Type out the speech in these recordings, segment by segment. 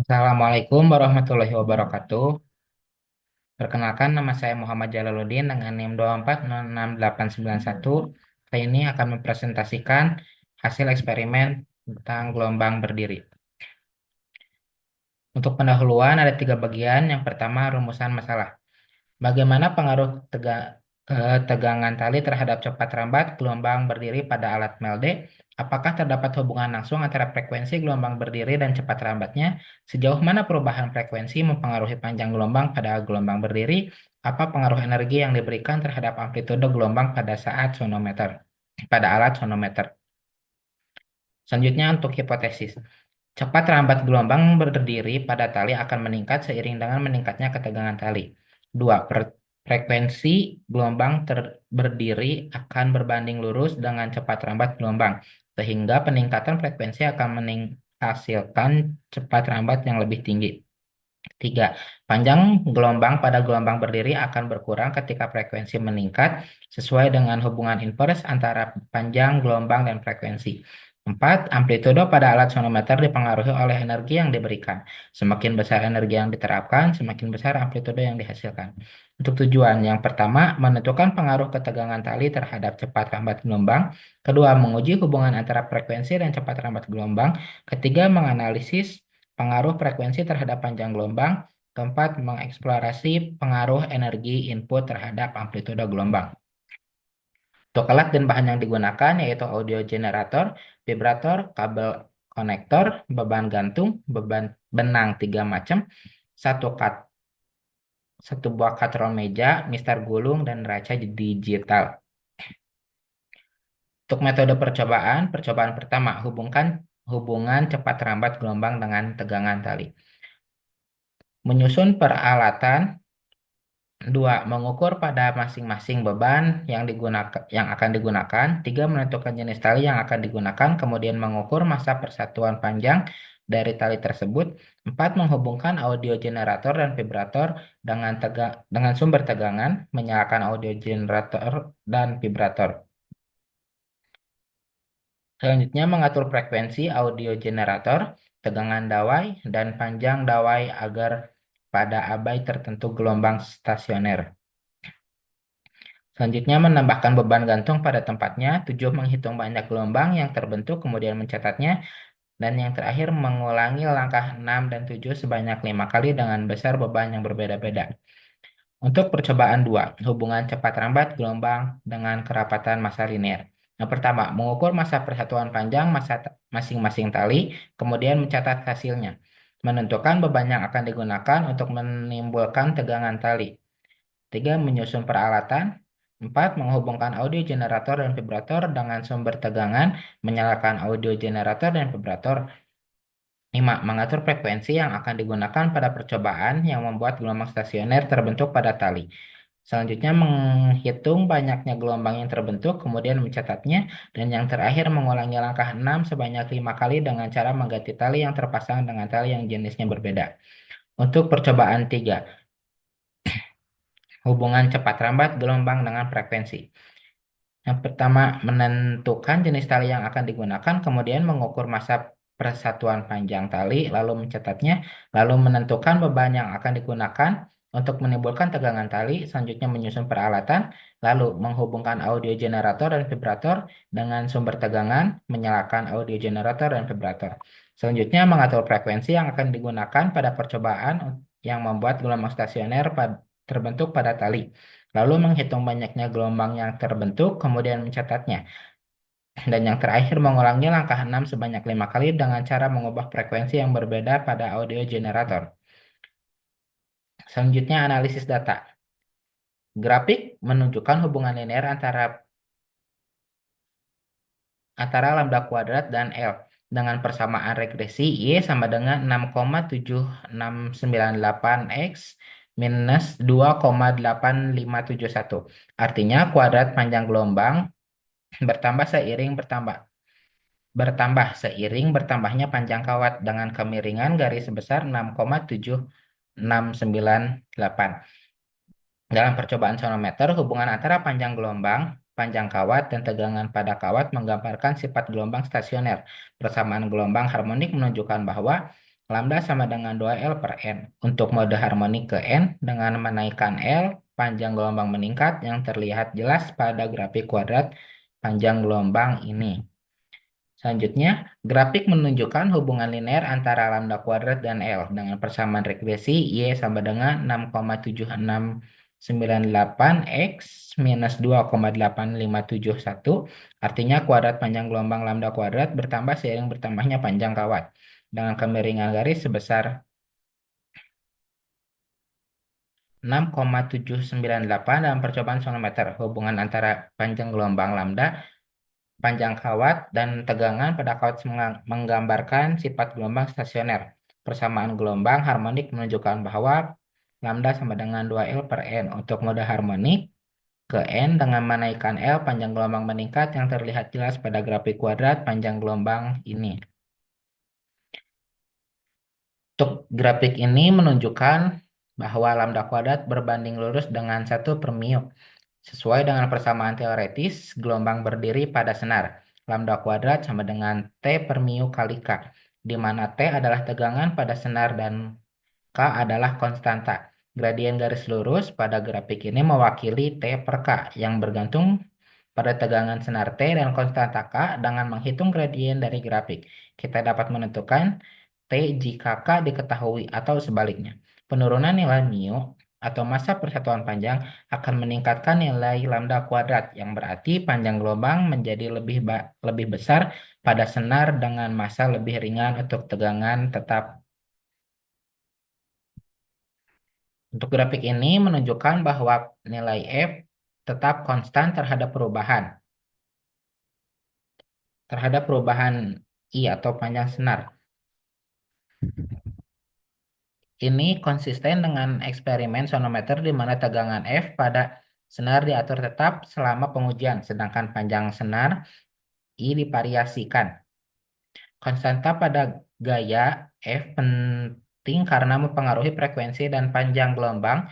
Assalamualaikum warahmatullahi wabarakatuh. Perkenalkan, nama saya Muhammad Jalaluddin dengan NIM 2406891. Kali ini akan mempresentasikan hasil eksperimen tentang gelombang berdiri. Untuk pendahuluan ada tiga bagian. Yang pertama, rumusan masalah. Bagaimana pengaruh ketegangan tali terhadap cepat rambat gelombang berdiri pada alat melde? Apakah terdapat hubungan langsung antara frekuensi gelombang berdiri dan cepat rambatnya? Sejauh mana perubahan frekuensi mempengaruhi panjang gelombang pada gelombang berdiri? Apa pengaruh energi yang diberikan terhadap amplitude gelombang pada alat sonometer? Selanjutnya untuk hipotesis. Cepat rambat gelombang berdiri pada tali akan meningkat seiring dengan meningkatnya ketegangan tali. Dua, frekuensi gelombang berdiri akan berbanding lurus dengan cepat rambat gelombang, sehingga peningkatan frekuensi akan menghasilkan cepat rambat yang lebih tinggi. Tiga, panjang gelombang pada gelombang berdiri akan berkurang ketika frekuensi meningkat sesuai dengan hubungan invers antara panjang gelombang dan frekuensi. Empat, amplitudo pada alat sonometer dipengaruhi oleh energi yang diberikan. Semakin besar energi yang diterapkan, semakin besar amplitudo yang dihasilkan. Untuk tujuan yang pertama, menentukan pengaruh ketegangan tali terhadap cepat rambat gelombang. Kedua, menguji hubungan antara frekuensi dan cepat rambat gelombang. Ketiga, menganalisis pengaruh frekuensi terhadap panjang gelombang. Keempat, mengeksplorasi pengaruh energi input terhadap amplitudo gelombang. Untuk alat dan bahan yang digunakan yaitu audio generator, vibrator, kabel konektor, beban gantung, beban benang tiga macam, satu kat, satu buah katron meja, mistar gulung, dan raca digital. Untuk metode percobaan, percobaan pertama, hubungkan hubungan cepat rambat gelombang dengan tegangan tali. Menyusun peralatan. Dua, mengukur pada masing-masing beban yang akan digunakan. Tiga, menentukan jenis tali yang akan digunakan, kemudian mengukur massa persatuan panjang dari tali tersebut. Empat, menghubungkan audio generator dan vibrator dengan sumber tegangan, menyalakan audio generator dan vibrator. Selanjutnya, mengatur frekuensi audio generator, tegangan dawai, dan panjang dawai agar pada abai tertentu gelombang stasioner. Selanjutnya, menambahkan beban gantung pada tempatnya. Tujuh, menghitung banyak gelombang yang terbentuk, kemudian mencatatnya. Dan yang terakhir, mengulangi langkah 6 dan 7 sebanyak 5 kali dengan besar beban yang berbeda-beda. Untuk percobaan 2, hubungan cepat rambat gelombang dengan kerapatan massa linear. Yang pertama, mengukur massa persatuan panjang massa masing-masing tali, kemudian mencatat hasilnya. Menentukan beban yang akan digunakan untuk menimbulkan tegangan tali. Tiga, menyusun peralatan. Empat, menghubungkan audio generator dan vibrator dengan sumber tegangan, menyalakan audio generator dan vibrator. Lima, mengatur frekuensi yang akan digunakan pada percobaan yang membuat gelombang stasioner terbentuk pada tali. Selanjutnya, menghitung banyaknya gelombang yang terbentuk, kemudian mencatatnya. Dan yang terakhir, mengulangi langkah 6 sebanyak 5 kali dengan cara mengganti tali yang terpasang dengan tali yang jenisnya berbeda. Untuk percobaan 3, hubungan cepat rambat gelombang dengan frekuensi. Yang pertama, menentukan jenis tali yang akan digunakan, kemudian mengukur massa persatuan panjang tali, lalu mencatatnya, lalu menentukan beban yang akan digunakan untuk menimbulkan tegangan tali, selanjutnya menyusun peralatan, lalu menghubungkan audio generator dan vibrator dengan sumber tegangan, menyalakan audio generator dan vibrator. Selanjutnya, mengatur frekuensi yang akan digunakan pada percobaan yang membuat gelombang stasioner terbentuk pada tali. Lalu menghitung banyaknya gelombang yang terbentuk, kemudian mencatatnya. Dan yang terakhir, mengulangi langkah 6 sebanyak 5 kali dengan cara mengubah frekuensi yang berbeda pada audio generator. Selanjutnya, analisis data. Grafik menunjukkan hubungan linear antara lambda kuadrat dan L dengan persamaan regresi Y sama dengan 6,7698 X minus 2,8571. Artinya kuadrat panjang gelombang bertambah seiring bertambahnya panjang kawat dengan kemiringan garis sebesar 6,7698. Dalam percobaan sonometer, hubungan antara panjang gelombang, panjang kawat, dan tegangan pada kawat menggambarkan sifat gelombang stasioner. Persamaan gelombang harmonik menunjukkan bahwa Lambda sama dengan 2L per N. Untuk mode harmonik ke N, dengan menaikkan L, panjang gelombang meningkat yang terlihat jelas pada grafik kuadrat panjang gelombang ini. Selanjutnya, grafik menunjukkan hubungan linear antara lambda kuadrat dan L dengan persamaan regresi Y sama dengan 6,7698 X minus 2,8571. Artinya kuadrat panjang gelombang lambda kuadrat bertambah seiring bertambahnya panjang kawat dengan kemiringan garis sebesar 6,798 dalam percobaan sonometer. Hubungan antara panjang gelombang lambda, panjang kawat, dan tegangan pada kawat menggambarkan sifat gelombang stasioner. Persamaan gelombang harmonik menunjukkan bahwa lambda sama dengan 2L per N. Untuk mode harmonik ke N dengan menaikkan L, panjang gelombang meningkat yang terlihat jelas pada grafik kuadrat panjang gelombang ini. Untuk grafik ini menunjukkan bahwa lambda kuadrat berbanding lurus dengan 1 per μ. Sesuai dengan persamaan teoretis, gelombang berdiri pada senar. Lambda kuadrat sama dengan T per μ kali K, di mana T adalah tegangan pada senar dan K adalah konstanta. Gradien garis lurus pada grafik ini mewakili T per K yang bergantung pada tegangan senar T dan konstanta K. Dengan menghitung gradien dari grafik, kita dapat menentukan T jika K diketahui atau sebaliknya. Penurunan nilai μ atau massa persatuan panjang akan meningkatkan nilai lambda kuadrat, yang berarti panjang gelombang menjadi lebih besar pada senar dengan massa lebih ringan untuk tegangan tetap. Untuk grafik ini menunjukkan bahwa nilai F tetap konstan terhadap perubahan I atau panjang senar. Ini konsisten dengan eksperimen sonometer di mana tegangan F pada senar diatur tetap selama pengujian, sedangkan panjang senar I divariasikan. Konstanta pada gaya F penting karena mempengaruhi frekuensi dan panjang gelombang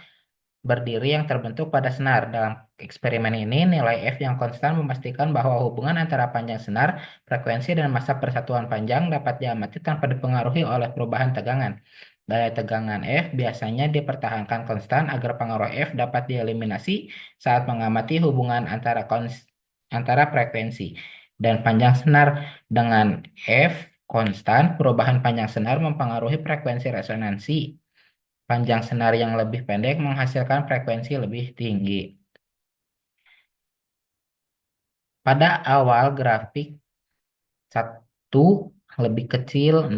berdiri yang terbentuk pada senar. Dalam eksperimen ini, nilai F yang konstan memastikan bahwa hubungan antara panjang senar, frekuensi, dan massa persatuan panjang dapat diamati tanpa dipengaruhi oleh perubahan tegangan. Gaya tegangan F biasanya dipertahankan konstan agar pengaruh F dapat dieliminasi saat mengamati hubungan antara frekuensi dan panjang senar. Dengan F konstan, perubahan panjang senar mempengaruhi frekuensi resonansi. Panjang senar yang lebih pendek menghasilkan frekuensi lebih tinggi. Pada awal grafik 1 lebih kecil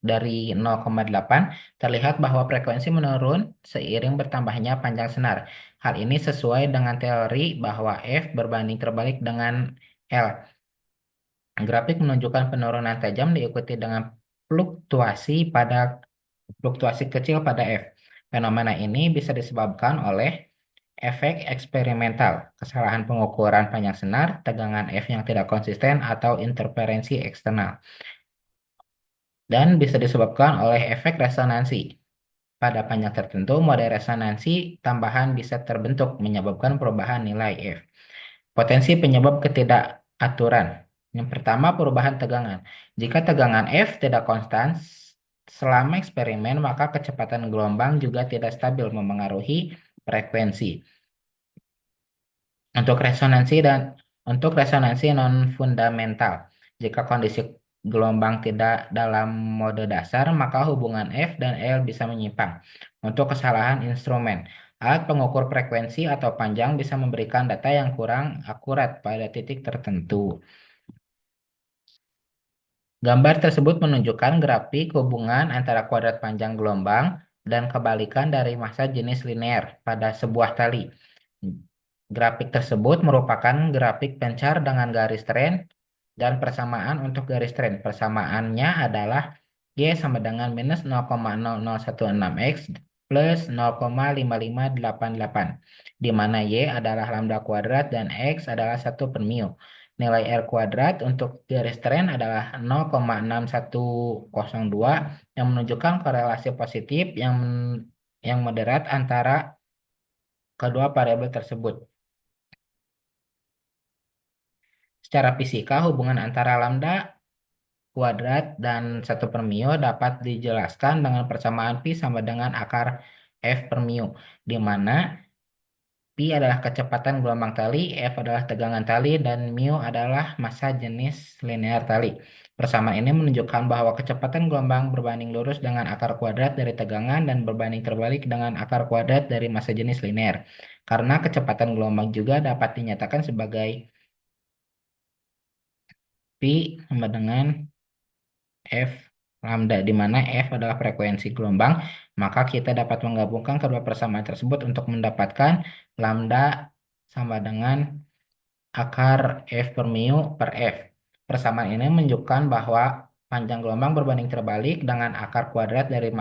dari 0,8, terlihat bahwa frekuensi menurun seiring bertambahnya panjang senar. Hal ini sesuai dengan teori bahwa F berbanding terbalik dengan L. Grafik menunjukkan penurunan tajam diikuti dengan fluktuasi fluktuasi kecil pada F. Fenomena ini bisa disebabkan oleh efek eksperimental, kesalahan pengukuran panjang senar, tegangan F yang tidak konsisten, atau interferensi eksternal. Dan bisa disebabkan oleh efek resonansi. Pada panjang tertentu, mode resonansi tambahan bisa terbentuk menyebabkan perubahan nilai F. Potensi penyebab ketidakaturan. Yang pertama, perubahan tegangan. Jika tegangan F tidak konstan selama eksperimen, maka kecepatan gelombang juga tidak stabil, memengaruhi frekuensi. Untuk resonansi non fundamental, jika kondisi gelombang tidak dalam mode dasar, maka hubungan F dan L bisa menyimpang. Untuk kesalahan instrumen, alat pengukur frekuensi atau panjang bisa memberikan data yang kurang akurat pada titik tertentu. Gambar tersebut menunjukkan grafik hubungan antara kuadrat panjang gelombang dan kebalikan dari massa jenis linear pada sebuah tali. Grafik tersebut merupakan grafik pencar dengan garis tren dan persamaan untuk garis tren. Persamaannya adalah Y sama dengan minus 0,0016 X plus 0,5588, di mana Y adalah lambda kuadrat dan X adalah 1 per μ. Nilai R kuadrat untuk garis tren adalah 0,6102 yang menunjukkan korelasi positif yang moderat antara kedua variabel tersebut. Secara fisika, hubungan antara lambda kuadrat dan 1/μ dapat dijelaskan dengan persamaan Pi sama dengan akar F per mu, di mana Pi adalah kecepatan gelombang tali, F adalah tegangan tali, dan mu adalah massa jenis linear tali. Persamaan ini menunjukkan bahwa kecepatan gelombang berbanding lurus dengan akar kuadrat dari tegangan dan berbanding terbalik dengan akar kuadrat dari massa jenis linear. Karena kecepatan gelombang juga dapat dinyatakan sebagai Pi sama dengan F lambda, di mana F adalah frekuensi gelombang, maka kita dapat menggabungkan kedua persamaan tersebut untuk mendapatkan lambda sama dengan akar F per mu per F. Persamaan ini menunjukkan bahwa panjang gelombang berbanding terbalik dengan akar kuadrat dari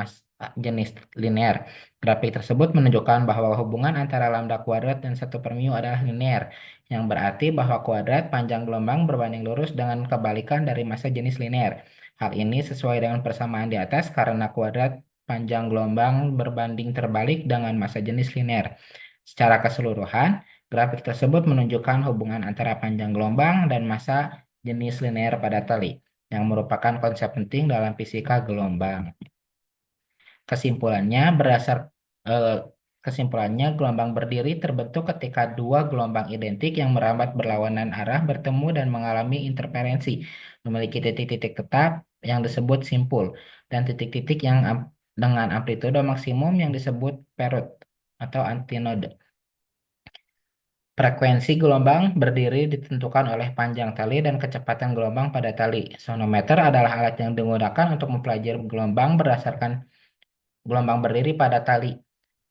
jenis linear. Grafik tersebut menunjukkan bahwa hubungan antara lambda kuadrat dan 1/μ adalah linear, yang berarti bahwa kuadrat panjang gelombang berbanding lurus dengan kebalikan dari massa jenis linear. Hal ini sesuai dengan persamaan di atas karena kuadrat panjang gelombang berbanding terbalik dengan massa jenis linear. Secara keseluruhan, grafik tersebut menunjukkan hubungan antara panjang gelombang dan massa jenis linear pada tali, yang merupakan konsep penting dalam fisika gelombang. Kesimpulannya, eh, kesimpulannya gelombang berdiri terbentuk ketika dua gelombang identik yang merambat berlawanan arah bertemu dan mengalami interferensi, memiliki titik-titik tetap yang disebut simpul, dan titik-titik yang dengan amplitudo maksimum yang disebut perut atau antinode. Frekuensi gelombang berdiri ditentukan oleh panjang tali dan kecepatan gelombang pada tali. Sonometer adalah alat yang digunakan untuk mempelajari gelombang berdasarkan gelombang berdiri pada tali.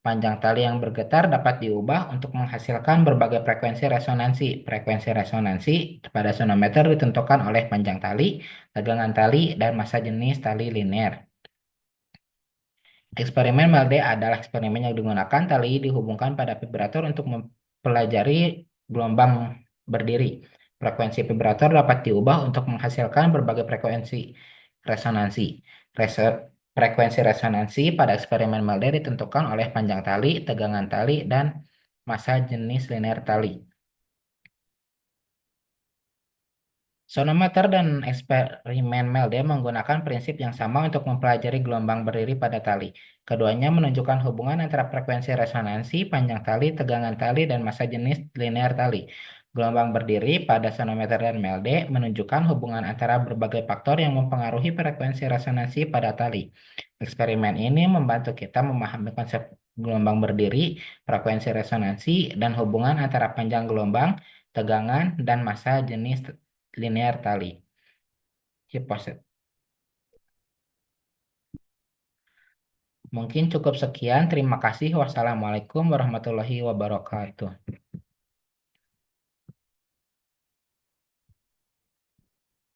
Panjang tali yang bergetar dapat diubah untuk menghasilkan berbagai frekuensi resonansi. Frekuensi resonansi pada sonometer ditentukan oleh panjang tali, tegangan tali, dan massa jenis tali linear. Eksperimen Melde adalah eksperimen yang digunakan tali dihubungkan pada vibrator untuk mempelajari gelombang berdiri. Frekuensi vibrator dapat diubah untuk menghasilkan berbagai frekuensi resonansi. Frekuensi resonansi pada eksperimen Melde ditentukan oleh panjang tali, tegangan tali, dan massa jenis linear tali. Sonometer dan eksperimen Melde menggunakan prinsip yang sama untuk mempelajari gelombang berdiri pada tali. Keduanya menunjukkan hubungan antara frekuensi resonansi, panjang tali, tegangan tali, dan massa jenis linear tali. Gelombang berdiri pada sonometer dan Melde menunjukkan hubungan antara berbagai faktor yang mempengaruhi frekuensi resonansi pada tali. Eksperimen ini membantu kita memahami konsep gelombang berdiri, frekuensi resonansi, dan hubungan antara panjang gelombang, tegangan, dan massa jenis linear tali. Hipotet. Mungkin cukup sekian. Terima kasih. Wassalamualaikum warahmatullahi wabarakatuh.